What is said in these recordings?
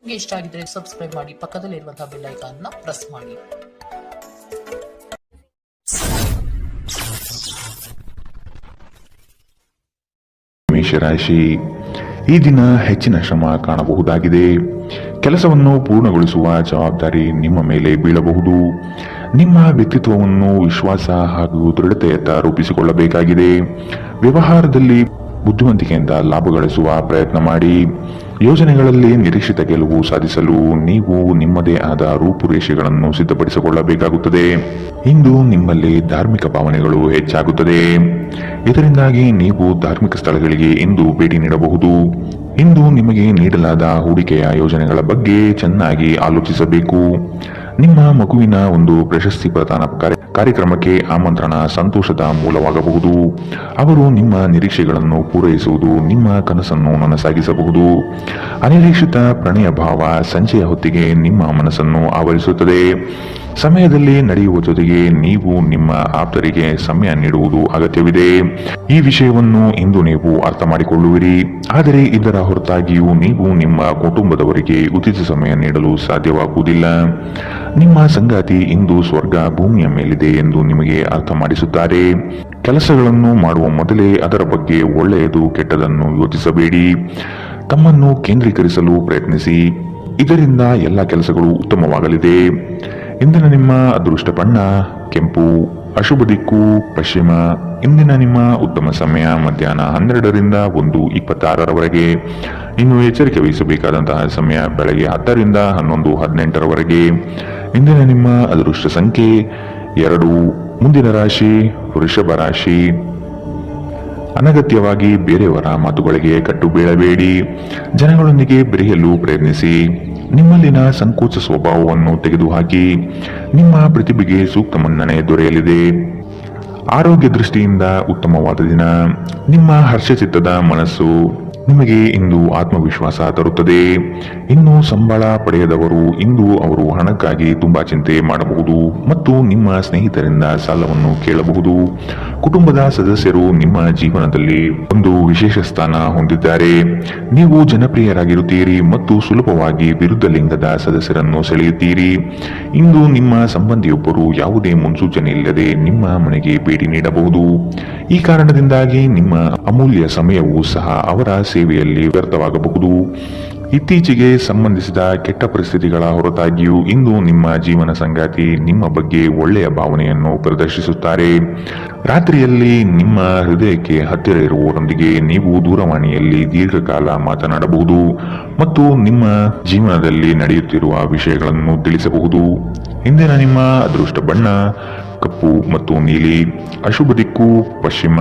ನಿಮಗೆ ಇಷ್ಟ ಆಗಿದ್ರೆ ಸಬ್ಸ್ಕ್ರೈಬ್ ಮಾಡಿ, ಪಕ್ಕದಲ್ಲಿರುವಂತಹ ಬೆಲ್ ಐಕಾನ್ ನ ಪ್ರೆಸ್ ಮಾಡಿ. ಮೇಷರಾಶಿ, ಈ ದಿನ ಹೆಚ್ಚಿನ ಶ್ರಮ ಕಾಣಬಹುದಾಗಿದೆ. ಕೆಲಸವನ್ನು ಪೂರ್ಣಗೊಳಿಸುವ ಜವಾಬ್ದಾರಿ ನಿಮ್ಮ ಮೇಲೆ ಬೀಳಬಹುದು. ನಿಮ್ಮ ವ್ಯಕ್ತಿತ್ವವನ್ನು ವಿಶ್ವಾಸ ಹಾಗೂ ದೃಢತೆಯತ್ತ ರೂಪಿಸಿಕೊಳ್ಳಬೇಕಾಗಿದೆ. ವ್ಯವಹಾರದಲ್ಲಿ ಬುದ್ಧಿವಂತಿಕೆಯಿಂದ ಲಾಭ ಗಳಿಸುವ ಪ್ರಯತ್ನ ಮಾಡಿ. ಯೋಜನೆಗಳಲ್ಲಿ ನಿರೀಕ್ಷಿತ ಗೆಲುವು ಸಾಧಿಸಲು ನೀವು ನಿಮ್ಮದೇ ಆದ ರೂಪುರೇಷೆಗಳನ್ನು ಸಿದ್ಧಪಡಿಸಿಕೊಳ್ಳಬೇಕಾಗುತ್ತದೆ. ಇಂದು ನಿಮ್ಮಲ್ಲಿ ಧಾರ್ಮಿಕ ಭಾವನೆಗಳು ಹೆಚ್ಚಾಗುತ್ತದೆ. ಇದರಿಂದಾಗಿ ನೀವು ಧಾರ್ಮಿಕ ಸ್ಥಳಗಳಿಗೆ ಇಂದು ಭೇಟಿ ನೀಡಬಹುದು. ಇಂದು ನಿಮಗೆ ನೀಡಲಾದ ಹೂಡಿಕೆಯ ಯೋಜನೆಗಳ ಬಗ್ಗೆ ಚೆನ್ನಾಗಿ ಆಲೋಚಿಸಬೇಕು. ನಿಮ್ಮ ಮಗುವಿನ ಒಂದು ಪ್ರಶಸ್ತಿ ಪ್ರದಾನ ಕಾರ್ಯಕ್ರಮಕ್ಕೆ ಆಮಂತ್ರಣ ಸಂತೋಷದ ಮೂಲವಾಗಬಹುದು. ಅವರು ನಿಮ್ಮ ನಿರೀಕ್ಷೆಗಳನ್ನು ಪೂರೈಸುವುದು ನಿಮ್ಮ ಕನಸನ್ನು ನನಸಾಗಿಸಬಹುದು. ಅನಿರೀಕ್ಷಿತ ಪ್ರಣಯ ಭಾವ ಸಂಜೆಯ ಹೊತ್ತಿಗೆ ನಿಮ್ಮ ಮನಸ್ಸನ್ನು ಆವರಿಸುತ್ತದೆ. ಸಮಯದಲ್ಲಿ ನಡೆಯುವ ಜೊತೆಗೆ ನೀವು ನಿಮ್ಮ ಆಪ್ತರಿಗೆ ಸಮಯ ನೀಡುವುದು ಅಗತ್ಯವಿದೆ. ಈ ವಿಷಯವನ್ನು ಇಂದು ನೀವು ಅರ್ಥ ಮಾಡಿಕೊಳ್ಳುವಿರಿ. ಆದರೆ ಇದರ ಹೊರತಾಗಿಯೂ ನೀವು ನಿಮ್ಮ ಕುಟುಂಬದವರಿಗೆ ಉಚಿತ ಸಮಯ ನೀಡಲು ಸಾಧ್ಯವಾಗುವುದಿಲ್ಲ. ನಿಮ್ಮ ಸಂಗಾತಿ ಇಂದು ಸ್ವರ್ಗ ಭೂಮಿಯ ಮೇಲಿದೆ ಎಂದು ನಿಮಗೆ ಅರ್ಥ ಮಾಡಿಸುತ್ತಾರೆ. ಕೆಲಸಗಳನ್ನು ಮಾಡುವ ಮೊದಲೇ ಅದರ ಬಗ್ಗೆ ಒಳ್ಳೆಯದು ಕೆಟ್ಟದನ್ನು ಯೋಚಿಸಬೇಡಿ. ತಮ್ಮನ್ನು ಕೇಂದ್ರೀಕರಿಸಲು ಪ್ರಯತ್ನಿಸಿ. ಇದರಿಂದ ಎಲ್ಲ ಕೆಲಸಗಳು ಉತ್ತಮವಾಗಲಿದೆ. ಇಂದಿನ ನಿಮ್ಮ ಅದೃಷ್ಟ ಬಣ್ಣ ಕೆಂಪು, ಅಶುಭ ದಿಕ್ಕು ಪಶ್ಚಿಮ. ಇಂದಿನ ನಿಮ್ಮ ಉತ್ತಮ ಸಮಯ ಮಧ್ಯಾಹ್ನ 12ರಿಂದ 1:26ರವರೆಗೆ. ಇನ್ನು ಎಚ್ಚರಿಕೆ ವಹಿಸಬೇಕಾದಂತಹ ಸಮಯ ಬೆಳಗ್ಗೆ 10ರಿಂದ 11:18ರವರೆಗೆ. ಇಂದಿನ ನಿಮ್ಮ ಅದೃಷ್ಟ ಸಂಖ್ಯೆ 2. ಮುಂದಿನ ರಾಶಿ ವೃಷಭ ರಾಶಿ. ಅನಗತ್ಯವಾಗಿ ಬೇರೆಯವರ ಮಾತುಗಳಿಗೆ ಕಟ್ಟು ಬೀಳಬೇಡಿ. ಜನಗಳೊಂದಿಗೆ ಬೆರೆಯಲು ಪ್ರಯತ್ನಿಸಿ. ನಿಮ್ಮಲ್ಲಿನ ಸಂಕೋಚ ಸ್ವಭಾವವನ್ನು ತೆಗೆದುಹಾಕಿ. ನಿಮ್ಮ ಪ್ರತಿಭೆಗೆ ಸೂಕ್ತ ಮನ್ನಣೆ ದೊರೆಯಲಿದೆ. ಆರೋಗ್ಯ ದೃಷ್ಟಿಯಿಂದ ಉತ್ತಮವಾದ ದಿನ. ನಿಮ್ಮ ಹರ್ಷಚಿತ್ತದ ಮನಸ್ಸು ನಿಮಗೆ ಇಂದು ಆತ್ಮವಿಶ್ವಾಸ ತರುತ್ತದೆ. ಇನ್ನು ಸಂಬಳ ಪಡೆಯದವರು ಇಂದು ಅವರು ಹಣಕ್ಕಾಗಿ ತುಂಬಾ ಚಿಂತೆ ಮಾಡಬಹುದು ಮತ್ತು ನಿಮ್ಮ ಸ್ನೇಹಿತರಿಂದ ಸಾಲವನ್ನು ಕೇಳಬಹುದು. ಕುಟುಂಬದ ಸದಸ್ಯರು ನಿಮ್ಮ ಜೀವನದಲ್ಲಿ ಒಂದು ವಿಶೇಷ ಸ್ಥಾನ ಹೊಂದಿದ್ದಾರೆ. ನೀವು ಜನಪ್ರಿಯರಾಗಿರುತ್ತೀರಿ ಮತ್ತು ಸುಲಭವಾಗಿ ವಿರುದ್ಧ ಲಿಂಗದ ಸದಸ್ಯರನ್ನು ಸೆಳೆಯುತ್ತೀರಿ. ಇಂದು ನಿಮ್ಮ ಸಂಬಂಧಿಯೊಬ್ಬರು ಯಾವುದೇ ಮುನ್ಸೂಚನೆ ಇಲ್ಲದೆ ನಿಮ್ಮ ಮನೆಗೆ ಭೇಟಿ ನೀಡಬಹುದು. ಈ ಕಾರಣದಿಂದಾಗಿ ನಿಮ್ಮ ಅಮೂಲ್ಯ ಸಮಯವೂ ಸಹ ಅವರ ಸೇವೆಯಲ್ಲಿ ವ್ಯರ್ಥವಾಗಬಹುದು. ಇತ್ತೀಚೆಗೆ ಸಂಬಂಧಿಸಿದ ಕೆಟ್ಟ ಪರಿಸ್ಥಿತಿಗಳ ಹೊರತಾಗಿಯೂ ಇಂದು ನಿಮ್ಮ ಜೀವನ ಸಂಗಾತಿ ನಿಮ್ಮ ಬಗ್ಗೆ ಒಳ್ಳೆಯ ಭಾವನೆಯನ್ನು ಪ್ರದರ್ಶಿಸುತ್ತಾರೆ. ರಾತ್ರಿಯಲ್ಲಿ ನಿಮ್ಮ ಹೃದಯಕ್ಕೆ ಹತ್ತಿರ ಇರುವವರೊಂದಿಗೆ ನೀವು ದೂರವಾಣಿಯಲ್ಲಿ ದೀರ್ಘಕಾಲ ಮಾತನಾಡಬಹುದು ಮತ್ತು ನಿಮ್ಮ ಜೀವನದಲ್ಲಿ ನಡೆಯುತ್ತಿರುವ ವಿಷಯಗಳನ್ನು ತಿಳಿಸಬಹುದು. ಇಂದಿನ ನಿಮ್ಮ ಅದೃಷ್ಟ ಬಣ್ಣ ಕಪ್ಪು ಮತ್ತು ನೀಲಿ, ಅಶುಭ ದಿಕ್ಕು ಪಶ್ಚಿಮ.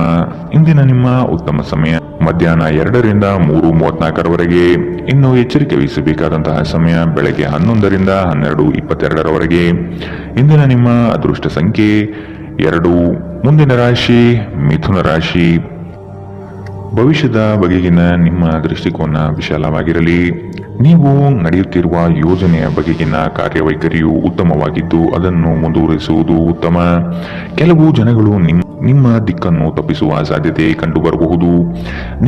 ಇಂದಿನ ನಿಮ್ಮ ಉತ್ತಮ ಸಮಯ ಮಧ್ಯಾಹ್ನ 2ರಿಂದ 3:34ರವರೆಗೆ. ಇನ್ನು ಎಚ್ಚರಿಕೆ ವಹಿಸಬೇಕಾದಂತಹ ಸಮಯ ಬೆಳಗ್ಗೆ 11ರಿಂದ 12:22ರವರೆಗೆ. ಇಂದಿನ ನಿಮ್ಮ ಅದೃಷ್ಟ ಸಂಖ್ಯೆ 2. ಮುಂದಿನ ರಾಶಿ ಮಿಥುನ ರಾಶಿ. ಭವಿಷ್ಯದ ಬಗೆಗಿನ ನಿಮ್ಮ ದೃಷ್ಟಿಕೋನ ವಿಶಾಲವಾಗಿರಲಿ. ನೀವು ನಡೆಯುತ್ತಿರುವ ಯೋಜನೆಯ ಬಗೆಗಿನ ಕಾರ್ಯವೈಖರಿಯು ಉತ್ತಮವಾಗಿದ್ದು ಅದನ್ನು ಮುಂದುವರಿಸುವುದು ಉತ್ತಮ. ಕೆಲವು ಜನಗಳು ನಿಮ್ಮ ದಿಕ್ಕನ್ನು ತಪ್ಪಿಸುವ ಸಾಧ್ಯತೆ ಕಂಡುಬರಬಹುದು.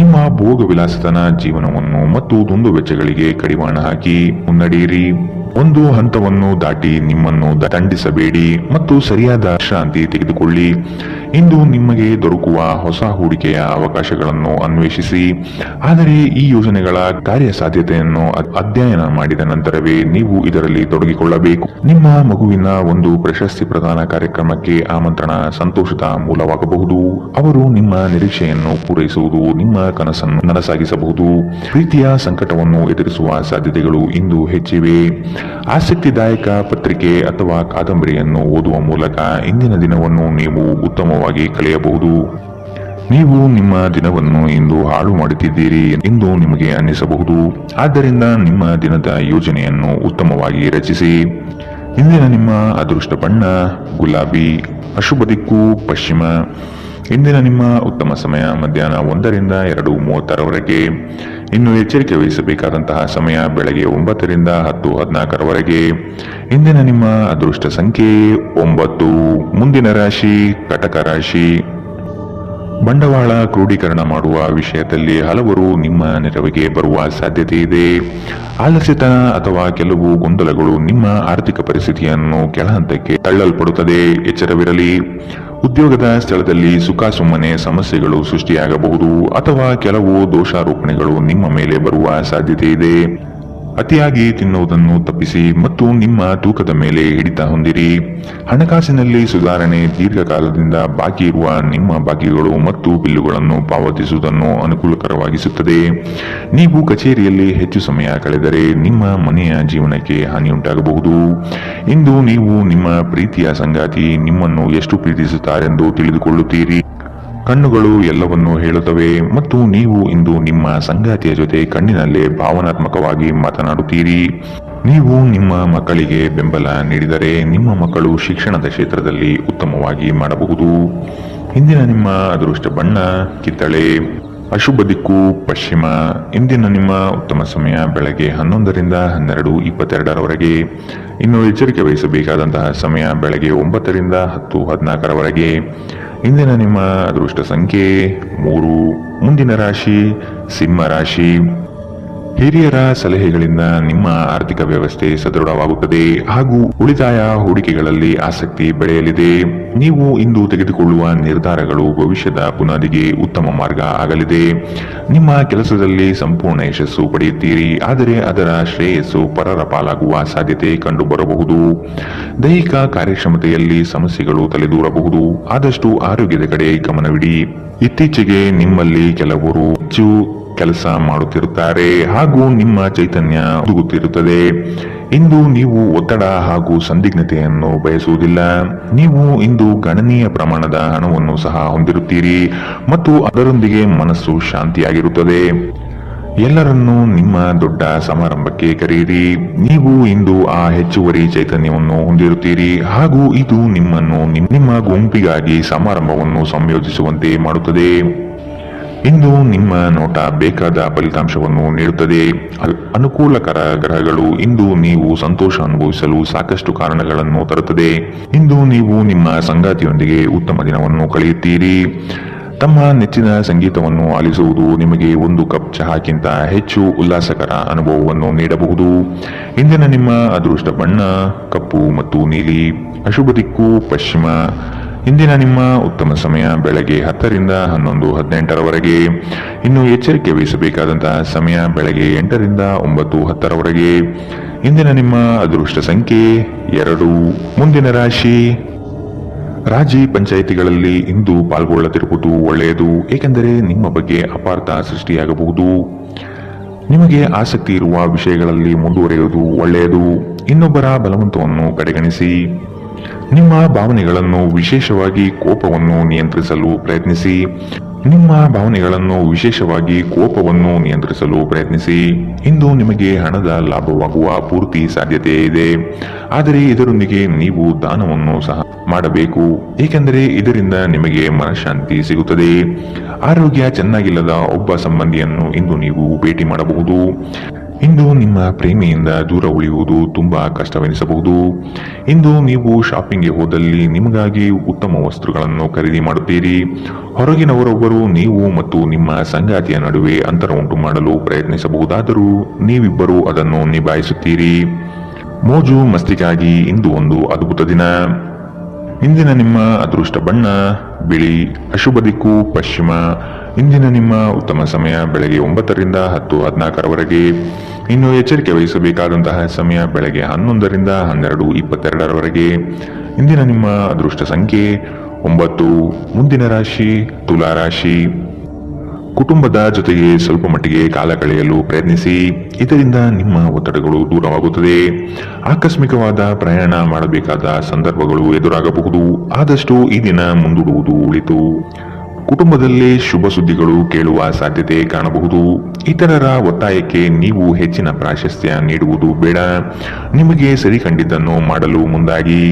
ನಿಮ್ಮ ಭೋಗ ವಿಲಾಸತನ ಜೀವನವನ್ನು ಮತ್ತು ದುಂದು ವೆಚ್ಚಗಳಿಗೆ ಕಡಿವಾಣ ಹಾಕಿ ಮುನ್ನಡೆಯಿರಿ. ಒಂದು ಹಂತವನ್ನು ದಾಟಿ ನಿಮ್ಮನ್ನು ದಂಡಿಸಬೇಡಿ ಮತ್ತು ಸರಿಯಾದ ವಿಶ್ರಾಂತಿ ತೆಗೆದುಕೊಳ್ಳಿ. ಇಂದು ನಿಮಗೆ ದೊರಕುವ ಹೊಸ ಹೂಡಿಕೆಯ ಅವಕಾಶಗಳನ್ನು ಅನ್ವೇಷಿಸಿ. ಆದರೆ ಈ ಯೋಜನೆಗಳ ಕಾರ್ಯಸಾಧ್ಯತೆಯನ್ನು ಅಧ್ಯಯನ ಮಾಡಿದ ನಂತರವೇ ನೀವು ಇದರಲ್ಲಿ ತೊಡಗಿಕೊಳ್ಳಬೇಕು. ನಿಮ್ಮ ಮಗುವಿನ ಒಂದು ಪ್ರಶಸ್ತಿ ಪ್ರದಾನ ಕಾರ್ಯಕ್ರಮಕ್ಕೆ ಆಮಂತ್ರಣ ಸಂತೋಷದ ಮೂಲವಾಗಬಹುದು. ಅವರು ನಿಮ್ಮ ನಿರೀಕ್ಷೆಯನ್ನು ಪೂರೈಸುವುದು ನಿಮ್ಮ ಕನಸನ್ನು ನನಸಾಗಿಸಬಹುದು. ಪ್ರೀತಿಯ ಸಂಕಟವನ್ನು ಎದುರಿಸುವ ಸಾಧ್ಯತೆಗಳು ಇಂದು ಹೆಚ್ಚಿವೆ. ಆಸಕ್ತಿದಾಯಕ ಪತ್ರಿಕೆ ಅಥವಾ ಕಾದಂಬರಿಯನ್ನು ಓದುವ ಮೂಲಕ ಇಂದಿನ ದಿನವನ್ನು ನೀವು ಉತ್ತಮವಾಗಿ ಕಳೆಯಬಹುದು. ನೀವು ನಿಮ್ಮ ದಿನವನ್ನು ಇಂದು ಹಾಳು ಮಾಡುತ್ತಿದ್ದೀರಿ ಎಂದು ನಿಮಗೆ ಅನ್ನಿಸಬಹುದು. ಆದ್ದರಿಂದ ನಿಮ್ಮ ದಿನದ ಯೋಜನೆಯನ್ನು ಉತ್ತಮವಾಗಿ ರಚಿಸಿ. ಇಂದಿನ ನಿಮ್ಮ ಅದೃಷ್ಟ ಬಣ್ಣ ಗುಲಾಬಿ, ಅಶುಭ ದಿಕ್ಕು ಪಶ್ಚಿಮ. ಇಂದಿನ ನಿಮ್ಮ ಉತ್ತಮ ಸಮಯ ಮಧ್ಯಾಹ್ನ 1ರಿಂದ 2:36ರವರೆಗೆ. ಇನ್ನು ಎಚ್ಚರಿಕೆ ವಹಿಸಬೇಕಾದಂತಹ ಸಮಯ ಬೆಳಗ್ಗೆ 9ರಿಂದ 10:14ರವರೆಗೆ. ಇಂದಿನ ನಿಮ್ಮ ಅದೃಷ್ಟ ಸಂಖ್ಯೆ 9. ಮುಂದಿನ ರಾಶಿ ಕಟಕ ರಾಶಿ. ಬಂಡವಾಳ ಕ್ರೋಢೀಕರಣ ಮಾಡುವ ವಿಷಯದಲ್ಲಿ ಹಲವರು ನಿಮ್ಮ ನೆರವಿಗೆ ಬರುವ ಸಾಧ್ಯತೆ ಇದೆ. ಆಲಸ್ಯತನ ಅಥವಾ ಕೆಲವು ಗೊಂದಲಗಳು ನಿಮ್ಮ ಆರ್ಥಿಕ ಪರಿಸ್ಥಿತಿಯನ್ನು ಕೆಳಹಂತಕ್ಕೆ ತಳ್ಳಲ್ಪಡುತ್ತದೆ. ಎಚ್ಚರವಿರಲಿ. ಉದ್ಯೋಗದ ಸ್ಥಳದಲ್ಲಿ ಸುಖಾಸುಮ್ಮನೆ ಸಮಸ್ಯೆಗಳು ಸೃಷ್ಟಿಯಾಗಬಹುದು ಅಥವಾ ಕೆಲವು ದೋಷಾರೋಪಣೆಗಳು ನಿಮ್ಮ ಮೇಲೆ ಬರುವ ಸಾಧ್ಯತೆ ಇದೆ. ಅತಿಯಾಗಿ ತಿನ್ನುವುದನ್ನು ತಪ್ಪಿಸಿ ಮತ್ತು ನಿಮ್ಮ ತೂಕದ ಮೇಲೆ ಹಿಡಿತ ಹೊಂದಿರಿ. ಹಣಕಾಸಿನಲ್ಲಿ ಸುಧಾರಣೆ. ದೀರ್ಘಕಾಲದಿಂದ ಬಾಕಿ ಇರುವ ನಿಮ್ಮ ಬಾಕಿಗಳು ಮತ್ತು ಬಿಲ್ಲುಗಳನ್ನು ಪಾವತಿಸುವುದನ್ನು ಅನುಕೂಲಕರವಾಗಿಸುತ್ತದೆ. ನೀವು ಕಚೇರಿಯಲ್ಲಿ ಹೆಚ್ಚು ಸಮಯ ಕಳೆದರೆ ನಿಮ್ಮ ಮನೆಯ ಜೀವನಕ್ಕೆ ಹಾನಿಯುಂಟಾಗಬಹುದು. ಇಂದು ನೀವು ನಿಮ್ಮ ಪ್ರೀತಿಯ ಸಂಗಾತಿ ನಿಮ್ಮನ್ನು ಎಷ್ಟು ಪ್ರೀತಿಸುತ್ತಾರೆಂದು ತಿಳಿದುಕೊಳ್ಳುತ್ತೀರಿ. ಕಣ್ಣುಗಳು ಎಲ್ಲವನ್ನೂ ಹೇಳುತ್ತವೆ ಮತ್ತು ನೀವು ಇಂದು ನಿಮ್ಮ ಸಂಗಾತಿಯ ಜೊತೆ ಕಣ್ಣಿನಲ್ಲೇ ಭಾವನಾತ್ಮಕವಾಗಿ ಮಾತನಾಡುತ್ತೀರಿ. ನೀವು ನಿಮ್ಮ ಮಕ್ಕಳಿಗೆ ಬೆಂಬಲ ನೀಡಿದರೆ ನಿಮ್ಮ ಮಕ್ಕಳು ಶಿಕ್ಷಣದ ಕ್ಷೇತ್ರದಲ್ಲಿ ಉತ್ತಮವಾಗಿ ಮಾಡಬಹುದು. ಇಂದಿನ ನಿಮ್ಮ ಅದೃಷ್ಟ ಬಣ್ಣ ಕಿತ್ತಳೆ. ಅಶುಭ ದಿಕ್ಕು ಪಶ್ಚಿಮ. ಇಂದಿನ ನಿಮ್ಮ ಉತ್ತಮ ಸಮಯ ಬೆಳಗ್ಗೆ 11ರಿಂದ 12:22ರವರೆಗೆ. ಇನ್ನು ಎಚ್ಚರಿಕೆ ವಹಿಸಬೇಕಾದಂತಹ ಸಮಯ ಬೆಳಗ್ಗೆ 9ರಿಂದ 10:14ರವರೆಗೆ. ಇಂದಿನ ನಿಮ್ಮ ಅದೃಷ್ಟ ಸಂಖ್ಯೆ 3. ಮುಂದಿನ ರಾಶಿ ಸಿಂಹ ರಾಶಿ. ಹಿರಿಯರ ಸಲಹೆಗಳಿಂದ ನಿಮ್ಮ ಆರ್ಥಿಕ ವ್ಯವಸ್ಥೆ ಸದೃಢವಾಗುತ್ತದೆ ಹಾಗೂ ಉಳಿತಾಯ ಹೂಡಿಕೆಗಳಲ್ಲಿ ಆಸಕ್ತಿ ಬೆಳೆಯಲಿದೆ. ನೀವು ಇಂದು ತೆಗೆದುಕೊಳ್ಳುವ ನಿರ್ಧಾರಗಳು ಭವಿಷ್ಯದ ಬುನಾದಿಗೆ ಉತ್ತಮ ಮಾರ್ಗ ಆಗಲಿದೆ. ನಿಮ್ಮ ಕೆಲಸದಲ್ಲಿ ಸಂಪೂರ್ಣ ಯಶಸ್ಸು ಪಡೆಯುತ್ತೀರಿ, ಆದರೆ ಅದರ ಶ್ರೇಯಸ್ಸು ಪರರ ಪಾಲಾಗುವ ಸಾಧ್ಯತೆ ಕಂಡುಬರಬಹುದು. ದೈಹಿಕ ಕಾರ್ಯಕ್ಷಮತೆಯಲ್ಲಿ ಸಮಸ್ಯೆಗಳು ತಲೆದೂರಬಹುದು. ಆದಷ್ಟು ಆರೋಗ್ಯದ ಕಡೆ ಗಮನವಿಡಿ. ಇತ್ತೀಚೆಗೆ ನಿಮ್ಮಲ್ಲಿ ಕೆಲವರು ಹೆಚ್ಚು ಕೆಲಸ ಮಾಡುತ್ತಿರುತ್ತಾರೆ ಹಾಗೂ ನಿಮ್ಮ ಚೈತನ್ಯ ಹುದುಗುತ್ತಿರುತ್ತದೆ. ಇಂದು ನೀವು ಒತ್ತಡ ಹಾಗೂ ಸಂದಿಗ್ಧತೆಯನ್ನು ಬಯಸುವುದಿಲ್ಲ. ನೀವು ಇಂದು ಗಣನೀಯ ಪ್ರಮಾಣದ ಹಣವನ್ನು ಸಹ ಹೊಂದಿರುತ್ತೀರಿ ಮತ್ತು ಅದರೊಂದಿಗೆ ಮನಸ್ಸು ಶಾಂತಿಯಾಗಿರುತ್ತದೆ. ಎಲ್ಲರನ್ನೂ ನಿಮ್ಮ ದೊಡ್ಡ ಸಮಾರಂಭಕ್ಕೆ ಕರೆಯಿರಿ. ನೀವು ಇಂದು ಆ ಹೆಚ್ಚುವರಿ ಚೈತನ್ಯವನ್ನು ಹೊಂದಿರುತ್ತೀರಿ ಹಾಗೂ ಇದು ನಿಮ್ಮನ್ನು ನಿಮ್ಮ ಗುಂಪಿಗಾಗಿ ಸಮಾರಂಭವನ್ನು ಸಂಯೋಜಿಸುವಂತೆ ಮಾಡುತ್ತದೆ. ಇಂದು ನಿಮ್ಮ ನೋಟ ಬೇಕಾದ ಫಲಿತಾಂಶವನ್ನು ನೀಡುತ್ತದೆ. ಅನುಕೂಲಕರ ಗ್ರಹಗಳು ಇಂದು ನೀವು ಸಂತೋಷ ಅನುಭವಿಸಲು ಸಾಕಷ್ಟು ಕಾರಣಗಳನ್ನು ತರುತ್ತದೆ. ಇಂದು ನೀವು ನಿಮ್ಮ ಸಂಗಾತಿಯೊಂದಿಗೆ ಉತ್ತಮ ದಿನವನ್ನು ಕಳೆಯುತ್ತೀರಿ. ತಮ್ಮ ನೆಚ್ಚಿನ ಸಂಗೀತವನ್ನು ಆಲಿಸುವುದು ನಿಮಗೆ ಒಂದು ಕಪ್ ಚಹಾಕ್ಕಿಂತ ಹೆಚ್ಚು ಉಲ್ಲಾಸಕರ ಅನುಭವವನ್ನು ನೀಡಬಹುದು. ಇಂದಿನ ನಿಮ್ಮ ಅದೃಷ್ಟ ಬಣ್ಣ ಕಪ್ಪು ಮತ್ತು ನೀಲಿ. ಅಶುಭ ದಿಕ್ಕು ಪಶ್ಚಿಮ. ಇಂದಿನ ನಿಮ್ಮ ಉತ್ತಮ ಸಮಯ ಬೆಳಗ್ಗೆ 10ರಿಂದ 11:18ರವರೆಗೆ. ಇನ್ನು ಎಚ್ಚರಿಕೆ ವಹಿಸಬೇಕಾದಂತಹ ಸಮಯ ಬೆಳಗ್ಗೆ 8ರಿಂದ 9:10ರವರೆಗೆ. ಇಂದಿನ ನಿಮ್ಮ ಅದೃಷ್ಟ ಸಂಖ್ಯೆ 2. ಮುಂದಿನ ರಾಶಿ ರಾಜಿ ಪಂಚಾಯಿತಿಗಳಲ್ಲಿ ಇಂದು ಪಾಲ್ಗೊಳ್ಳದಿರುವುದು ಒಳ್ಳೆಯದು, ಏಕೆಂದರೆ ನಿಮ್ಮ ಬಗ್ಗೆ ಅಪಾರ್ಥ ಸೃಷ್ಟಿಯಾಗಬಹುದು. ನಿಮಗೆ ಆಸಕ್ತಿ ಇರುವ ವಿಷಯಗಳಲ್ಲಿ ಮುಂದುವರಿಯುವುದು ಒಳ್ಳೆಯದು. ಇನ್ನೊಬ್ಬರ ಬಲವಂತವನ್ನು ಕಡೆಗಣಿಸಿ. ನಿಮ್ಮ ಭಾವನೆಗಳನ್ನು ವಿಶೇಷವಾಗಿ ಕೋಪವನ್ನು ನಿಯಂತ್ರಿಸಲು ಪ್ರಯತ್ನಿಸಿ. ಇಂದು ನಿಮಗೆ ಹಣದ ಲಾಭವಾಗುವ ಪೂರ್ತಿ ಸಾಧ್ಯತೆ ಇದೆ, ಆದರೆ ಇದರೊಂದಿಗೆ ನೀವು ದಾನವನ್ನು ಸಹ ಮಾಡಬೇಕು, ಏಕೆಂದರೆ ಇದರಿಂದ ನಿಮಗೆ ಮನಃಶಾಂತಿ ಸಿಗುತ್ತದೆ. ಆರೋಗ್ಯ ಚೆನ್ನಾಗಿಲ್ಲದ ಒಬ್ಬ ಸಂಬಂಧಿಯನ್ನು ಇಂದು ನೀವು ಭೇಟಿ ಮಾಡಬಹುದು. ಇಂದು ನಿಮ್ಮ ಪ್ರೇಮಿಯಿಂದ ದೂರ ಉಳಿಯುವುದು ತುಂಬಾ ಕಷ್ಟವೆನಿಸಬಹುದು. ಇಂದು ನೀವು ಶಾಪಿಂಗ್ಗೆ ಹೋದಲ್ಲಿ ನಿಮಗಾಗಿ ಉತ್ತಮ ವಸ್ತುಗಳನ್ನು ಖರೀದಿ ಮಾಡುತ್ತೀರಿ. ಹೊರಗಿನವರೊಬ್ಬರು ನೀವು ಮತ್ತು ನಿಮ್ಮ ಸಂಗಾತಿಯ ನಡುವೆ ಅಂತರ ಉಂಟು ಮಾಡಲು ಪ್ರಯತ್ನಿಸಬಹುದಾದರೂ ನೀವಿಬ್ಬರು ಅದನ್ನು ನಿಭಾಯಿಸುತ್ತೀರಿ. ಮೋಜು ಮಸ್ತಿಗಾಗಿ ಇಂದು ಒಂದು ಅದ್ಭುತ ದಿನ. ಇಂದಿನ ನಿಮ್ಮ ಅದೃಷ್ಟ ಬಣ್ಣ ಬಿಳಿ. ಅಶುಭ ದಿಕ್ಕು ಪಶ್ಚಿಮ. ಇಂದಿನ ನಿಮ್ಮ ಉತ್ತಮ ಸಮಯ ಬೆಳಗ್ಗೆ 9ರಿಂದ 10:14ರವರೆಗೆ. ಇನ್ನು ಎಚ್ಚರಿಕೆ ವಹಿಸಬೇಕಾದಂತಹ ಸಮಯ ಬೆಳಗ್ಗೆ 11ರಿಂದ 12:22ರವರೆಗೆ. ಇಂದಿನ ನಿಮ್ಮ ಅದೃಷ್ಟ ಸಂಖ್ಯೆ 9. ಮುಂದಿನ ರಾಶಿ ತುಲಾ ರಾಶಿ. ಕುಟುಂಬದ ಜೊತೆಗೆ ಸ್ವಲ್ಪ ಮಟ್ಟಿಗೆ ಕಾಲ ಕಳೆಯಲು ಪ್ರಯತ್ನಿಸಿ, ಇದರಿಂದ ನಿಮ್ಮ ಒತ್ತಡಗಳು ದೂರವಾಗುತ್ತದೆ. ಆಕಸ್ಮಿಕವಾದ ಪ್ರಯಾಣ ಮಾಡಬೇಕಾದ ಸಂದರ್ಭಗಳು ಎದುರಾಗಬಹುದು, ಆದಷ್ಟು ಈ ದಿನ ಮುಂದೂಡುವುದು ಒಳಿತು. ಕುಟುಂಬದಲ್ಲಿ ಶುಭ ಸುದ್ದಿಗಳು ಕೇಳುವ ಸಾಧ್ಯತೆ ಕಾಣಬಹುದು. ಇತರರ ಒತ್ತಾಯಕ್ಕೆ ನೀವು ಹೆಚ್ಚಿನ ಪ್ರಾಶಸ್ತ್ಯ ನೀಡುವುದು ಬೇಡ. ನಿಮಗೆ ಸರಿ ಕಂಡಿದ್ದನ್ನು ಮಾಡಲು ಮುಂದಾಗಿ.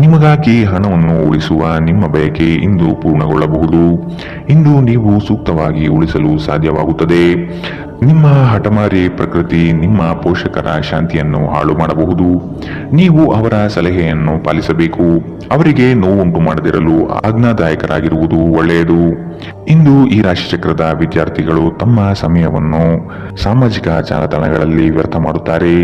ನಿಮಗಾಗಿ ಹಣವನ್ನು ಉಳಿಸುವ ನಿಮ್ಮ ಬಯಕೆ ಇಂದು ಪೂರ್ಣಗೊಳ್ಳಬಹುದು. ಇಂದು ನೀವು ಸೂಕ್ತವಾಗಿ ಉಳಿಸಲು ಸಾಧ್ಯವಾಗುತ್ತದೆ. ನಿಮ್ಮ ಹಠಮಾರಿ ಪ್ರಕೃತಿ ನಿಮ್ಮ ಪೋಷಕರ ಶಾಂತಿಯನ್ನು ಹಾಳು ಮಾಡಬಹುದು. ನೀವು ಅವರ ಸಲಹೆಯನ್ನು ಪಾಲಿಸಬೇಕು. ಅವರಿಗೆ ನೋವುಂಟು ಮಾಡದಿರಲು ಆಜ್ಞಾದಾಯಕರಾಗಿರುವುದು ಒಳ್ಳೆಯದು. ಇಂದು ಈ ರಾಶಿಚಕ್ರದ ವಿದ್ಯಾರ್ಥಿಗಳು ತಮ್ಮ ಸಮಯವನ್ನು ಸಾಮಾಜಿಕ ಜಾಲತಾಣಗಳಲ್ಲಿ ವ್ಯರ್ಥ ಮಾಡುತ್ತಾರೆ.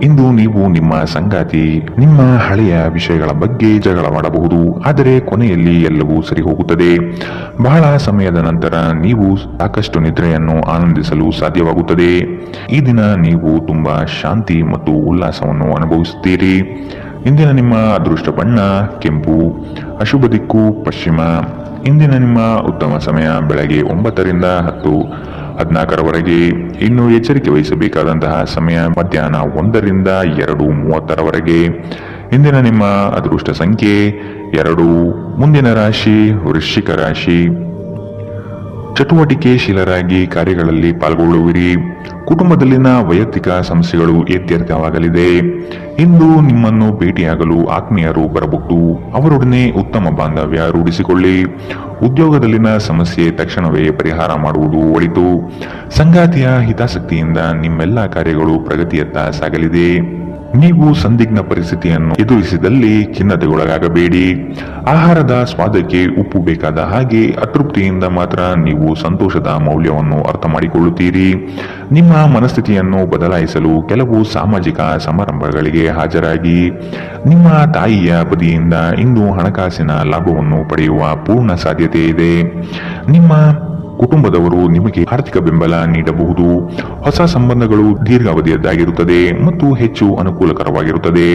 ಇಂದು ನೀವು ನಿಮ್ಮ ಸಂಗಾತಿ ನಿಮ್ಮ ಹಳೆಯ ವಿಷಯಗಳ ಬಗ್ಗೆ ಜಗಳವಾಡಬಹುದು, ಆದರೆ ಕೊನೆಯಲ್ಲಿ ಎಲ್ಲವೂ ಸರಿ ಹೋಗುತ್ತದೆ. ಬಹಳ ಸಮಯದ ನಂತರ ನೀವು ಸಾಕಷ್ಟು ನಿದ್ರೆಯನ್ನು ಆನಂದಿಸಲು ಸಾಧ್ಯವಾಗುತ್ತದೆ. ಈ ದಿನ ನೀವು ತುಂಬಾ ಶಾಂತಿ ಮತ್ತು ಉಲ್ಲಾಸವನ್ನು ಅನುಭವಿಸುತ್ತೀರಿ. ಇಂದಿನ ನಿಮ್ಮ ಅದೃಷ್ಟ ಬಣ್ಣ ಕೆಂಪು, ಅಶುಭ ದಿಕ್ಕು ಪಶ್ಚಿಮ. ಇಂದಿನ ನಿಮ್ಮ ಉತ್ತಮ ಸಮಯ ಬೆಳಗ್ಗೆ 9ರಿಂದ 10:14ರವರೆಗೆ. ಇನ್ನು ಎಚ್ಚರಿಕೆ ವಹಿಸಬೇಕಾದಂತಹ ಸಮಯ ಮಧ್ಯಾಹ್ನ 1ರಿಂದ 2:30ರವರೆಗೆ. ಇಂದಿನ ನಿಮ್ಮ ಅದೃಷ್ಟ ಸಂಖ್ಯೆ 2. ಮುಂದಿನ ರಾಶಿ ವೃಶ್ಚಿಕ ರಾಶಿ. ಚಟುವಟಿಕೆಶೀಲರಾಗಿ ಕಾರ್ಯಗಳಲ್ಲಿ ಪಾಲ್ಗೊಳ್ಳುವಿರಿ. ಕುಟುಂಬದಲ್ಲಿನ ವೈಯಕ್ತಿಕ ಸಮಸ್ಯೆಗಳು ಇತ್ಯರ್ಥವಾಗಲಿದೆ. ಇಂದು ನಿಮ್ಮನ್ನು ಭೇಟಿಯಾಗಲು ಆತ್ಮೀಯರು ಬರಬಹುದು. ಅವರೊಡನೆ ಉತ್ತಮ ಬಾಂಧವ್ಯ ರೂಢಿಸಿಕೊಳ್ಳಿ. ಉದ್ಯೋಗದಲ್ಲಿನ ಸಮಸ್ಯೆ ತಕ್ಷಣವೇ ಪರಿಹಾರ ಮಾಡುವುದು ಒಳಿತು. ಸಂಗಾತಿಯ ಹಿತಾಸಕ್ತಿಯಿಂದ ನಿಮ್ಮೆಲ್ಲ ಕಾರ್ಯಗಳು ಪ್ರಗತಿಯತ್ತ ಸಾಗಲಿದೆ. ನೀವು ಸಂದಿಗ್ಧ ಪರಿಸ್ಥಿತಿಯನ್ನು ಎದುರಿಸಿದಲ್ಲಿ ಖಿನ್ನತೆಗೊಳಗಾಗಬೇಡಿ. ಆಹಾರದ ಸ್ವಾದಕ್ಕೆ ಉಪ್ಪು ಬೇಕಾದ ಹಾಗೆ ಅತೃಪ್ತಿಯಿಂದ ಮಾತ್ರ ನೀವು ಸಂತೋಷದ ಮೌಲ್ಯವನ್ನು ಅರ್ಥ ಮಾಡಿಕೊಳ್ಳುತ್ತೀರಿ. ನಿಮ್ಮ ಮನಸ್ಥಿತಿಯನ್ನು ಬದಲಾಯಿಸಲು ಕೆಲವು ಸಾಮಾಜಿಕ ಸಮಾರಂಭಗಳಿಗೆ ಹಾಜರಾಗಿ. ನಿಮ್ಮ ತಾಯಿಯ ಬದಿಯಿಂದ ಇಂದು ಹಣಕಾಸಿನ ಲಾಭವನ್ನು ಪಡೆಯುವ ಪೂರ್ಣ ಸಾಧ್ಯತೆ ಇದೆ. ನಿಮ್ಮ ಕುಟುಂಬದವರು ನಿಮಗೆ ಆರ್ಥಿಕ ಬೆಂಬಲ ನೀಡಬಹುದು. ಹೊಸ ಸಂಬಂಧಗಳು ದೀರ್ಘಾವಧಿಯದ್ದಾಗಿರುತ್ತದೆ ಮತ್ತು ಹೆಚ್ಚು ಅನುಕೂಲಕರವಾಗಿರುತ್ತದೆ.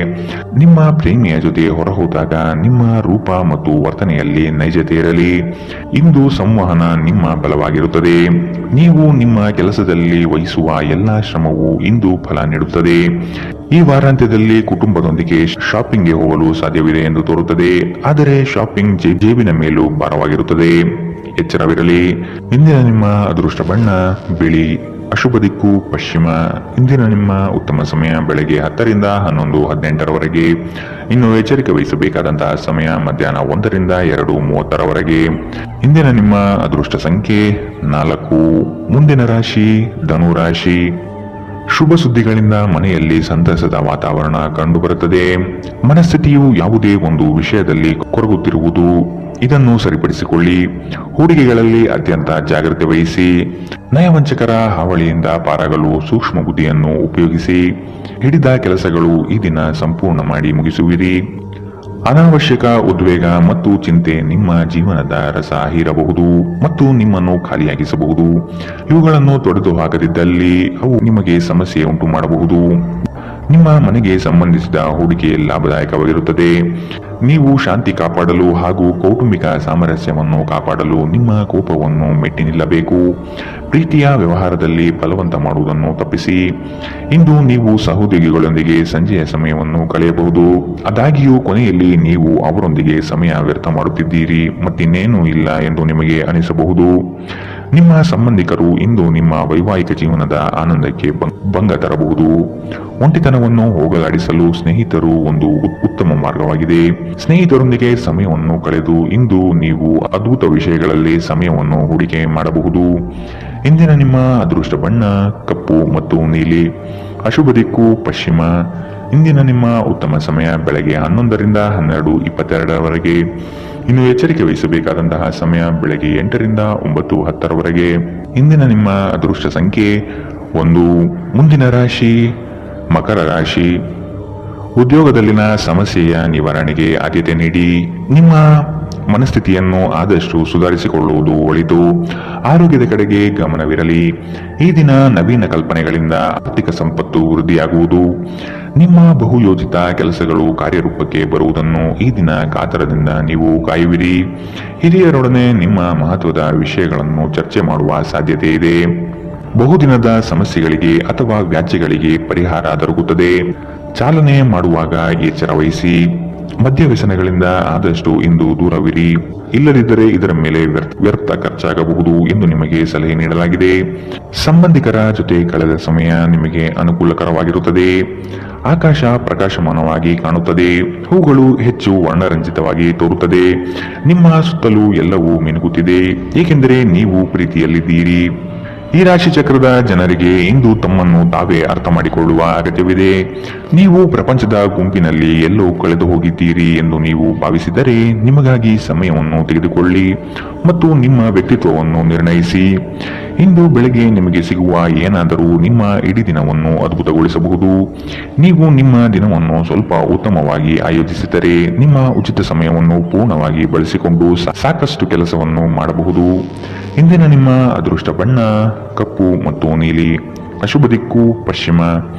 ನಿಮ್ಮ ಪ್ರೇಮಿಯ ಜೊತೆ ಹೊರಹೋದಾಗ ನಿಮ್ಮ ರೂಪ ಮತ್ತು ವರ್ತನೆಯಲ್ಲಿ ನೈಜತೆ ಇರಲಿ. ಇಂದು ಸಂವಹನ ನಿಮ್ಮ ಬಲವಾಗಿರುತ್ತದೆ. ನೀವು ನಿಮ್ಮ ಕೆಲಸದಲ್ಲಿ ವಹಿಸುವ ಎಲ್ಲಾ ಶ್ರಮವು ಇಂದು ಫಲ ನೀಡುತ್ತದೆ. ಈ ವಾರಾಂತ್ಯದಲ್ಲಿ ಕುಟುಂಬದೊಂದಿಗೆ ಶಾಪಿಂಗ್ಗೆ ಹೋಗಲು ಸಾಧ್ಯವಿದೆ ಎಂದು ತೋರುತ್ತದೆ, ಆದರೆ ಶಾಪಿಂಗ್ ಜೇಬಿನ ಮೇಲೂ ಭಾರವಾಗಿರುತ್ತದೆ. ಎಚ್ಚರವಿರಲಿ. ಇಂದಿನ ನಿಮ್ಮ ಅದೃಷ್ಟ ಬಣ್ಣ ಬಿಳಿ, ಅಶುಭ ದಿಕ್ಕು ಪಶ್ಚಿಮ. ಇಂದಿನ ನಿಮ್ಮ ಉತ್ತಮ ಸಮಯ ಬೆಳಗ್ಗೆ 10ರಿಂದ 11:18ರವರೆಗೆ. ಇನ್ನು ಎಚ್ಚರಿಕೆ ವಹಿಸಬೇಕಾದಂತಹ ಸಮಯ ಮಧ್ಯಾಹ್ನ 1ರಿಂದ 2:30ರವರೆಗೆ. ಇಂದಿನ ನಿಮ್ಮ ಅದೃಷ್ಟ ಸಂಖ್ಯೆ 4. ಮುಂದಿನ ರಾಶಿ ಧನುರಾಶಿ. ಶುಭ ಸುದ್ದಿಗಳಿಂದ ಮನೆಯಲ್ಲಿ ಸಂತಸದ ವಾತಾವರಣ ಕಂಡುಬರುತ್ತದೆ. ಮನಸ್ಥಿತಿಯು ಯಾವುದೇ ಒಂದು ವಿಷಯದಲ್ಲಿ ಕೊರಗುತ್ತಿರುವುದು, ಇದನ್ನು ಸರಿಪಡಿಸಿಕೊಳ್ಳಿ. ಹೂಡಿಕೆಗಳಲ್ಲಿ ಅತ್ಯಂತ ಜಾಗ್ರತೆ ವಹಿಸಿ. ನಯವಂಚಕರ ಹಾವಳಿಯಿಂದ ಪಾರಾಗಲು ಸೂಕ್ಷ್ಮ ಬುದ್ಧಿಯನ್ನು ಉಪಯೋಗಿಸಿ. ಹಿಡಿದ ಕೆಲಸಗಳು ಈ ದಿನ ಸಂಪೂರ್ಣ ಮಾಡಿ ಮುಗಿಸುವಿರಿ. ಅನಾವಶ್ಯಕ ಉದ್ವೇಗ ಮತ್ತು ಚಿಂತೆ ನಿಮ್ಮ ಜೀವನದ ರಸ ಹೀರಬಹುದು ಮತ್ತು ನಿಮ್ಮನ್ನು ಖಾಲಿಯಾಗಿಸಬಹುದು. ಇವುಗಳನ್ನು ತೊಡೆದು ಹಾಕದಿದ್ದಲ್ಲಿ ಅವು ನಿಮಗೆ ಸಮಸ್ಯೆ ಉಂಟು ಮಾಡಬಹುದು. ನಿಮ್ಮ ಮನೆಗೆ ಸಂಬಂಧಿಸಿದ ಹೂಡಿಕೆ ಲಾಭದಾಯಕವಾಗಿರುತ್ತದೆ. ನೀವು ಶಾಂತಿ ಕಾಪಾಡಲು ಹಾಗೂ ಕೌಟುಂಬಿಕ ಸಾಮರಸ್ಯವನ್ನು ಕಾಪಾಡಲು ನಿಮ್ಮ ಕೋಪವನ್ನು ಮೆಟ್ಟಿ ನಿಲ್ಲಬೇಕು. ಪ್ರೀತಿಯ ವ್ಯವಹಾರದಲ್ಲಿ ಬಲವಂತ ಮಾಡುವುದನ್ನು ತಪ್ಪಿಸಿ. ಇಂದು ನೀವು ಸಹೋದ್ಯೋಗಿಗಳೊಂದಿಗೆ ಸಂಜೆಯ ಸಮಯವನ್ನು ಕಳೆಯಬಹುದು. ಆದಾಗ್ಯೂ ಕೊನೆಯಲ್ಲಿ ನೀವು ಅವರೊಂದಿಗೆ ಸಮಯ ವ್ಯರ್ಥ ಮಾಡುತ್ತಿದ್ದೀರಿ, ಮತ್ತಿನ್ನೇನೂ ಇಲ್ಲ ಎಂದು ನಿಮಗೆ ಅನಿಸಬಹುದು. ನಿಮ್ಮ ಸಂಬಂಧಿಕರು ಇಂದು ನಿಮ್ಮ ವೈವಾಹಿಕ ಜೀವನದ ಆನಂದಕ್ಕೆ ಭಂಗ ತರಬಹುದು. ಒಂಟಿತನವನ್ನು ಹೋಗಲಾಡಿಸಲು ಸ್ನೇಹಿತರು ಒಂದು ಉತ್ತಮ ಮಾರ್ಗವಾಗಿದೆ. ಸ್ನೇಹಿತರೊಂದಿಗೆ ಸಮಯವನ್ನು ಕಳೆದು ಇಂದು ನೀವು ಅದ್ಭುತ ವಿಷಯಗಳಲ್ಲಿ ಸಮಯವನ್ನು ಹೂಡಿಕೆ ಮಾಡಬಹುದು. ಇಂದಿನ ನಿಮ್ಮ ಅದೃಷ್ಟ ಬಣ್ಣ ಕಪ್ಪು ಮತ್ತು ನೀಲಿ, ಅಶುಭ ದಿಕ್ಕು ಪಶ್ಚಿಮ. ಇಂದಿನ ನಿಮ್ಮ ಉತ್ತಮ ಸಮಯ ಬೆಳಗ್ಗೆ 11ರಿಂದ 12:22ರವರೆಗೆ. ಇನ್ನು ಎಚ್ಚರಿಕೆ ವಹಿಸಬೇಕಾದಂತಹ ಸಮಯ ಬೆಳಗ್ಗೆ 8ರಿಂದ 9:10ರವರೆಗೆ. ಇಂದಿನ ನಿಮ್ಮ ಅದೃಷ್ಟ ಸಂಖ್ಯೆ 1. ಮುಂದಿನ ರಾಶಿ ಮಕರ ರಾಶಿ. ಉದ್ಯೋಗದಲ್ಲಿನ ಸಮಸ್ಯೆಯ ನಿವಾರಣೆಗೆ ಆದ್ಯತೆ ನೀಡಿ. ನಿಮ್ಮ ಮನಸ್ಥಿತಿಯನ್ನು ಆದಷ್ಟು ಸುಧಾರಿಸಿಕೊಳ್ಳುವುದು ಒಳಿತು. ಆರೋಗ್ಯದ ಕಡೆಗೆ ಗಮನವಿರಲಿ. ಈ ದಿನ ನವೀನ ಕಲ್ಪನೆಗಳಿಂದ ಆರ್ಥಿಕ ಸಂಪತ್ತು ವೃದ್ಧಿಯಾಗುವುದು. ನಿಮ್ಮ ಬಹುಯೋಜಿತ ಕೆಲಸಗಳು ಕಾರ್ಯರೂಪಕ್ಕೆ ಬರುವುದನ್ನು ಈ ದಿನ ಕಾತರದಿಂದ ನೀವು ಕಾಯುವಿರಿ. ಹಿರಿಯರೊಡನೆ ನಿಮ್ಮ ಮಹತ್ವದ ವಿಷಯಗಳನ್ನು ಚರ್ಚೆ ಮಾಡುವ ಸಾಧ್ಯತೆ ಇದೆ. ಬಹುದಿನದ ಸಮಸ್ಯೆಗಳಿಗೆ ಅಥವಾ ವ್ಯಾಜ್ಯಗಳಿಗೆ ಪರಿಹಾರ ದೊರಕುತ್ತದೆ. ಚಾಲನೆ ಮಾಡುವಾಗ ಎಚ್ಚರ ವಹಿಸಿ. ಮದ್ಯವ್ಯಸನಗಳಿಂದ ಆದಷ್ಟು ಇಂದು ದೂರವಿರಿ. ಇಲ್ಲದಿದ್ದರೆ ಇದರ ಮೇಲೆ ವ್ಯರ್ಥ ಖರ್ಚಾಗಬಹುದು ಎಂದು ನಿಮಗೆ ಸಲಹೆ ನೀಡಲಾಗಿದೆ. ಸಂಬಂಧಿಕರ ಜೊತೆ ಕಳೆದ ಸಮಯ ನಿಮಗೆ ಅನುಕೂಲಕರವಾಗಿರುತ್ತದೆ. ಆಕಾಶ ಪ್ರಕಾಶಮಾನವಾಗಿ ಕಾಣುತ್ತದೆ. ಹೂಗಳು ಹೆಚ್ಚು ವರ್ಣರಂಜಿತವಾಗಿ ತೋರುತ್ತದೆ. ನಿಮ್ಮ ಸುತ್ತಲೂ ಎಲ್ಲವೂ ಮಿನುಗುತ್ತಿದೆ, ಏಕೆಂದರೆ ನೀವು ಪ್ರೀತಿಯಲ್ಲಿದ್ದೀರಿ. ಈ ರಾಶಿ ಚಕ್ರದ ಜನರಿಗೆ ಇಂದು ತಮ್ಮನ್ನು ತಾವೇ ಅರ್ಥ ಮಾಡಿಕೊಳ್ಳುವ ಅಗತ್ಯವಿದೆ. ನೀವು ಪ್ರಪಂಚದ ಗುಂಪಿನಲ್ಲಿ ಎಲ್ಲೋ ಕಳೆದು ಹೋಗಿದ್ದೀರಿ ಎಂದು ನೀವು ಭಾವಿಸಿದರೆ ನಿಮಗಾಗಿ ಸಮಯವನ್ನು ತೆಗೆದುಕೊಳ್ಳಿ ಮತ್ತು ನಿಮ್ಮ ವ್ಯಕ್ತಿತ್ವವನ್ನು ನಿರ್ಣಯಿಸಿ. ಇಂದು ಬೆಳಗ್ಗೆ ನಿಮಗೆ ಸಿಗುವ ಏನಾದರೂ ನಿಮ್ಮ ಇಡೀ ದಿನವನ್ನು ಅದ್ಭುತಗೊಳಿಸಬಹುದು. ನೀವು ನಿಮ್ಮ ದಿನವನ್ನು ಸ್ವಲ್ಪ ಉತ್ತಮವಾಗಿ ಆಯೋಜಿಸಿದರೆ ನಿಮ್ಮ ಉಚಿತ ಸಮಯವನ್ನು ಪೂರ್ಣವಾಗಿ ಬಳಸಿಕೊಂಡು ಸಾಕಷ್ಟು ಕೆಲಸವನ್ನು ಮಾಡಬಹುದು. ಇಂದಿನ ನಿಮ್ಮ ಅದೃಷ್ಟ ಬಣ್ಣ ಕಪ್ಪು ಮತ್ತು ನೀಲಿ. ಅಶುಭ ದಿಕ್ಕು ಪಶ್ಚಿಮ.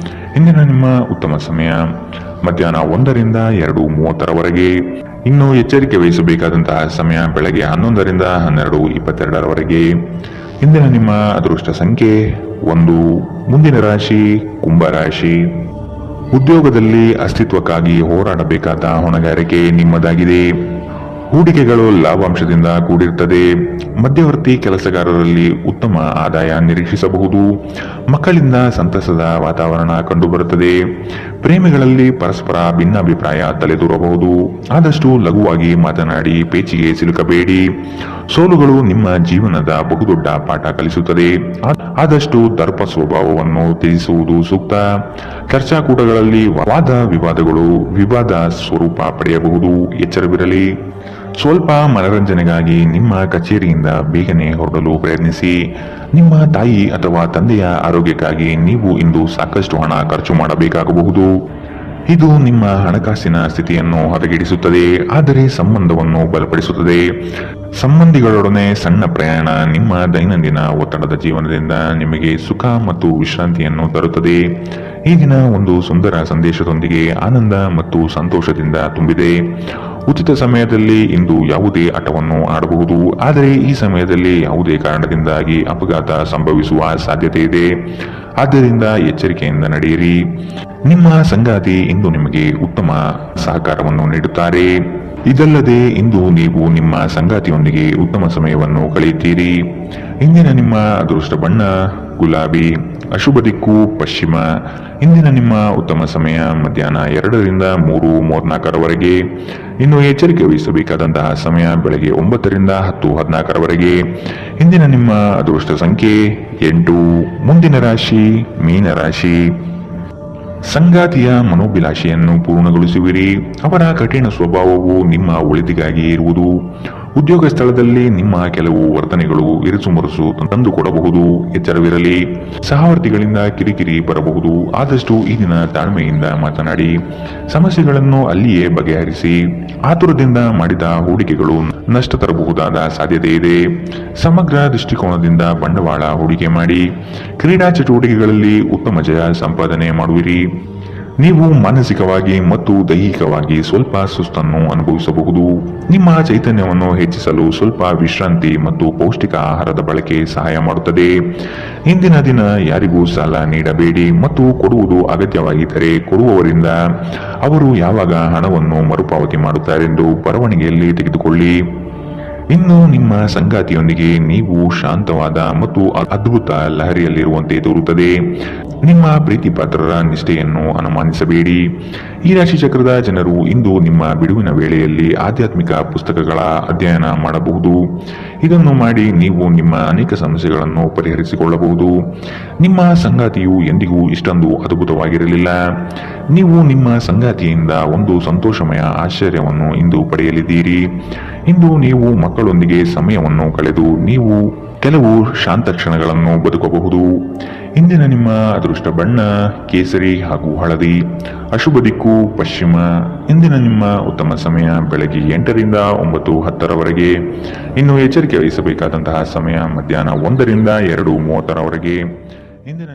ಇಂದಿನ ನಿಮ್ಮ ಉತ್ತಮ ಸಮಯ ಮಧ್ಯಾಹ್ನ 1ರಿಂದ 2:30ರವರೆಗೆ. ಇನ್ನು ಎಚ್ಚರಿಕೆ ವಹಿಸಬೇಕಾದಂತಹ ಸಮಯ ಬೆಳಗ್ಗೆ 11ರಿಂದ 12:22ರವರೆಗೆ. ಇಂದಿನ ನಿಮ್ಮ ಅದೃಷ್ಟ ಸಂಖ್ಯೆ 1. ಮುಂದಿನ ರಾಶಿ ಕುಂಭರಾಶಿ. ಉದ್ಯೋಗದಲ್ಲಿ ಅಸ್ತಿತ್ವಕ್ಕಾಗಿ ಹೋರಾಡಬೇಕಾದ ಹೊಣೆಗಾರಿಕೆ ನಿಮ್ಮದಾಗಿದೆ. ಹೂಡಿಕೆಗಳು ಲಾಭಾಂಶದಿಂದ ಕೂಡಿರುತ್ತದೆ. ಮಧ್ಯವರ್ತಿ ಕೆಲಸಗಾರರಲ್ಲಿ ಉತ್ತಮ ಆದಾಯ ನಿರೀಕ್ಷಿಸಬಹುದು. ಮಕ್ಕಳಿಂದ ಸಂತಸದ ವಾತಾವರಣ ಕಂಡುಬರುತ್ತದೆ. ಪ್ರೇಮಿಗಳಲ್ಲಿ ಪರಸ್ಪರ ಭಿನ್ನಾಭಿಪ್ರಾಯ ತಲೆದೂರಬಹುದು. ಆದಷ್ಟು ಲಘುವಾಗಿ ಮಾತನಾಡಿ ಪೇಚಿಗೆ ಸಿಲುಕಬೇಡಿ. ಸೋಲುಗಳು ನಿಮ್ಮ ಜೀವನದ ಬಹುದೊಡ್ಡ ಪಾಠ ಕಲಿಸುತ್ತದೆ. ಆದಷ್ಟು ದರ್ಪ ಸ್ವಭಾವವನ್ನು ತ್ಯಜಿಸುವುದು ಸೂಕ್ತ. ಚರ್ಚಾಕೂಟಗಳಲ್ಲಿ ವಾದ ವಿವಾದಗಳು ವಿವಾದ ಸ್ವರೂಪ ಪಡೆಯಬಹುದು. ಎಚ್ಚರವಿರಲಿ. ಸ್ವಲ್ಪ ಮನರಂಜನೆಗಾಗಿ ನಿಮ್ಮ ಕಚೇರಿಯಿಂದ ಬೇಗನೆ ಹೊರಡಲು ಪ್ರಯತ್ನಿಸಿ. ನಿಮ್ಮ ತಾಯಿ ಅಥವಾ ತಂದೆಯ ಆರೋಗ್ಯಕ್ಕಾಗಿ ನೀವು ಇಂದು ಸಾಕಷ್ಟು ಹಣ ಖರ್ಚು ಮಾಡಬೇಕಾಗಬಹುದು. ಇದು ನಿಮ್ಮ ಹಣಕಾಸಿನ ಸ್ಥಿತಿಯನ್ನು ಹದಗೆಡಿಸುತ್ತದೆ, ಆದರೆ ಸಂಬಂಧವನ್ನು ಬಲಪಡಿಸುತ್ತದೆ. ಸಂಬಂಧಿಗಳೊಡನೆ ಸಣ್ಣ ಪ್ರಯಾಣ ನಿಮ್ಮ ದೈನಂದಿನ ಒತ್ತಡದ ಜೀವನದಿಂದ ನಿಮಗೆ ಸುಖ ಮತ್ತು ವಿಶ್ರಾಂತಿಯನ್ನು ತರುತ್ತದೆ. ಈ ದಿನ ಒಂದು ಸುಂದರ ಸಂದೇಶದೊಂದಿಗೆ ಆನಂದ ಮತ್ತು ಸಂತೋಷದಿಂದ ತುಂಬಿದೆ. ಉಚಿತ ಸಮಯದಲ್ಲಿ ಇಂದು ಯಾವುದೇ ಆಟವನ್ನು ಆಡಬಹುದು, ಆದರೆ ಈ ಸಮಯದಲ್ಲಿ ಯಾವುದೇ ಕಾರಣದಿಂದಾಗಿ ಅಪಘಾತ ಸಂಭವಿಸುವ ಸಾಧ್ಯತೆ ಇದೆ. ಆದ್ದರಿಂದ ಎಚ್ಚರಿಕೆಯಿಂದ ನಡೆಯಿರಿ. ನಿಮ್ಮ ಸಂಗಾತಿ ಇಂದು ನಿಮಗೆ ಉತ್ತಮ ಸಹಕಾರವನ್ನು ನೀಡುತ್ತಾರೆ. ಇದಲ್ಲದೆ ಇಂದು ನೀವು ನಿಮ್ಮ ಸಂಗಾತಿಯೊಂದಿಗೆ ಉತ್ತಮ ಸಮಯವನ್ನು ಕಳೆಯುತ್ತೀರಿ. ಇಂದಿನ ನಿಮ್ಮ ಅದೃಷ್ಟ ಬಣ್ಣ ಗುಲಾಬಿ. ಅಶುಭ ದಿಕ್ಕು ಪಶ್ಚಿಮ. ಇಂದಿನ ನಿಮ್ಮ ಉತ್ತಮ ಸಮಯ ಮಧ್ಯಾಹ್ನ 2ರಿಂದ 3:34ರವರೆಗೆ. ಇನ್ನು ಎಚ್ಚರಿಕೆ ವಹಿಸಬೇಕಾದಂತಹ ಸಮಯ ಬೆಳಗ್ಗೆ 9ರಿಂದ 10:14ರವರೆಗೆ. ಇಂದಿನ ನಿಮ್ಮ ಅದೃಷ್ಟ ಸಂಖ್ಯೆ 8. ಮುಂದಿನ ರಾಶಿ ಮೀನರಾಶಿ. ಸಂಗಾತಿಯ ಮನೋಭಿಲಾಷೆಯನ್ನು ಪೂರ್ಣಗೊಳಿಸುವಿರಿ. ಅವರ ಕಠಿಣ ಸ್ವಭಾವವು ನಿಮ್ಮ ಒಳಿತಿಗಾಗಿ ಇರುವುದು. ಉದ್ಯೋಗ ಸ್ಥಳದಲ್ಲಿ ನಿಮ್ಮ ಕೆಲವು ವರ್ತನೆಗಳು ಇರಿಸುಮುರುಸು ತಂದುಕೊಡಬಹುದು. ಎಚ್ಚರವಿರಲಿ. ಸಹವರ್ತಿಗಳಿಂದ ಕಿರಿಕಿರಿ ಬರಬಹುದು. ಆದಷ್ಟು ಈ ದಿನ ತಾಳ್ಮೆಯಿಂದ ಮಾತನಾಡಿ ಸಮಸ್ಯೆಗಳನ್ನು ಅಲ್ಲಿಯೇ ಬಗೆಹರಿಸಿ. ಆತುರದಿಂದ ಮಾಡಿದ ಹೂಡಿಕೆಗಳು ನಷ್ಟ ತರಬಹುದಾದ ಸಾಧ್ಯತೆ ಇದೆ. ಸಮಗ್ರ ದೃಷ್ಟಿಕೋನದಿಂದ ಬಂಡವಾಳ ಹೂಡಿಕೆ ಮಾಡಿ. ಕ್ರೀಡಾ ಚಟುವಟಿಕೆಗಳಲ್ಲಿ ಉತ್ತಮ ಜಯ ಸಂಪಾದನೆ ಮಾಡುವಿರಿ. ನೀವು ಮಾನಸಿಕವಾಗಿ ಮತ್ತು ದೈಹಿಕವಾಗಿ ಸ್ವಲ್ಪ ಸುಸ್ತನ್ನು ಅನುಭವಿಸಬಹುದು. ನಿಮ್ಮ ಚೈತನ್ಯವನ್ನು ಹೆಚ್ಚಿಸಲು ಸ್ವಲ್ಪ ವಿಶ್ರಾಂತಿ ಮತ್ತು ಪೌಷ್ಟಿಕ ಆಹಾರದ ಬಳಕೆ ಸಹಾಯ ಮಾಡುತ್ತದೆ. ಇಂದಿನ ದಿನ ಯಾರಿಗೂ ಸಾಲ ನೀಡಬೇಡಿ ಮತ್ತು ಕೊಡುವುದು ಅಗತ್ಯವಾಗಿದ್ದರೆ ಕೊಡುವವರಿಂದ ಅವರು ಯಾವಾಗ ಹಣವನ್ನು ಮರುಪಾವತಿ ಮಾಡುತ್ತಾರೆಂದು ಬರವಣಿಗೆಯಲ್ಲಿ ತೆಗೆದುಕೊಳ್ಳಿ. ಇನ್ನು ನಿಮ್ಮ ಸಂಗಾತಿಯೊಂದಿಗೆ ನೀವು ಶಾಂತವಾದ ಮತ್ತು ಅದ್ಭುತ ಲಹರಿಯಲ್ಲಿರುವಂತೆ ತೋರುತ್ತದೆ. ನಿಮ್ಮ ಪ್ರೀತಿ ಪಾತ್ರರ ನಿಷ್ಠೆಯನ್ನು ಅನುಮಾನಿಸಬೇಡಿ. ಈ ರಾಶಿ ಚಕ್ರದ ಜನರು ಇಂದು ನಿಮ್ಮ ಬಿಡುವಿನ ವೇಳೆಯಲ್ಲಿ ಆಧ್ಯಾತ್ಮಿಕ ಪುಸ್ತಕಗಳ ಅಧ್ಯಯನ ಮಾಡಬಹುದು. ಇದನ್ನು ಮಾಡಿ ನೀವು ನಿಮ್ಮ ಅನೇಕ ಸಮಸ್ಯೆಗಳನ್ನು ಪರಿಹರಿಸಿಕೊಳ್ಳಬಹುದು. ನಿಮ್ಮ ಸಂಗಾತಿಯು ಎಂದಿಗೂ ಇಷ್ಟೊಂದು ಅದ್ಭುತವಾಗಿರಲಿಲ್ಲ. ನೀವು ನಿಮ್ಮ ಸಂಗಾತಿಯಿಂದ ಒಂದು ಸಂತೋಷಮಯ ಆಶ್ಚರ್ಯವನ್ನು ಇಂದು ಪಡೆಯಲಿದ್ದೀರಿ. ಇಂದು ನೀವು ಮಕ್ಕಳೊಂದಿಗೆ ಸಮಯವನ್ನು ಕಳೆದು ನೀವು ಕೆಲವು ಶಾಂತ ಕ್ಷಣಗಳನ್ನು ಬದುಕಬಹುದು. ಇಂದಿನ ನಿಮ್ಮ ಅದೃಷ್ಟ ಬಣ್ಣ ಕೇಸರಿ ಹಾಗೂ ಹಳದಿ. ಅಶುಭ ದಿಕ್ಕು ಪಶ್ಚಿಮ. ಇಂದಿನ ನಿಮ್ಮ ಉತ್ತಮ ಸಮಯ ಬೆಳಗ್ಗೆ 8ರಿಂದ 9:10ರವರೆಗೆ. ಇನ್ನು ಎಚ್ಚರಿಕೆ ವಹಿಸಬೇಕಾದಂತಹ ಸಮಯ ಮಧ್ಯಾಹ್ನ 1ರಿಂದ 2:30ರವರೆಗೆ. ಇಂದಿನ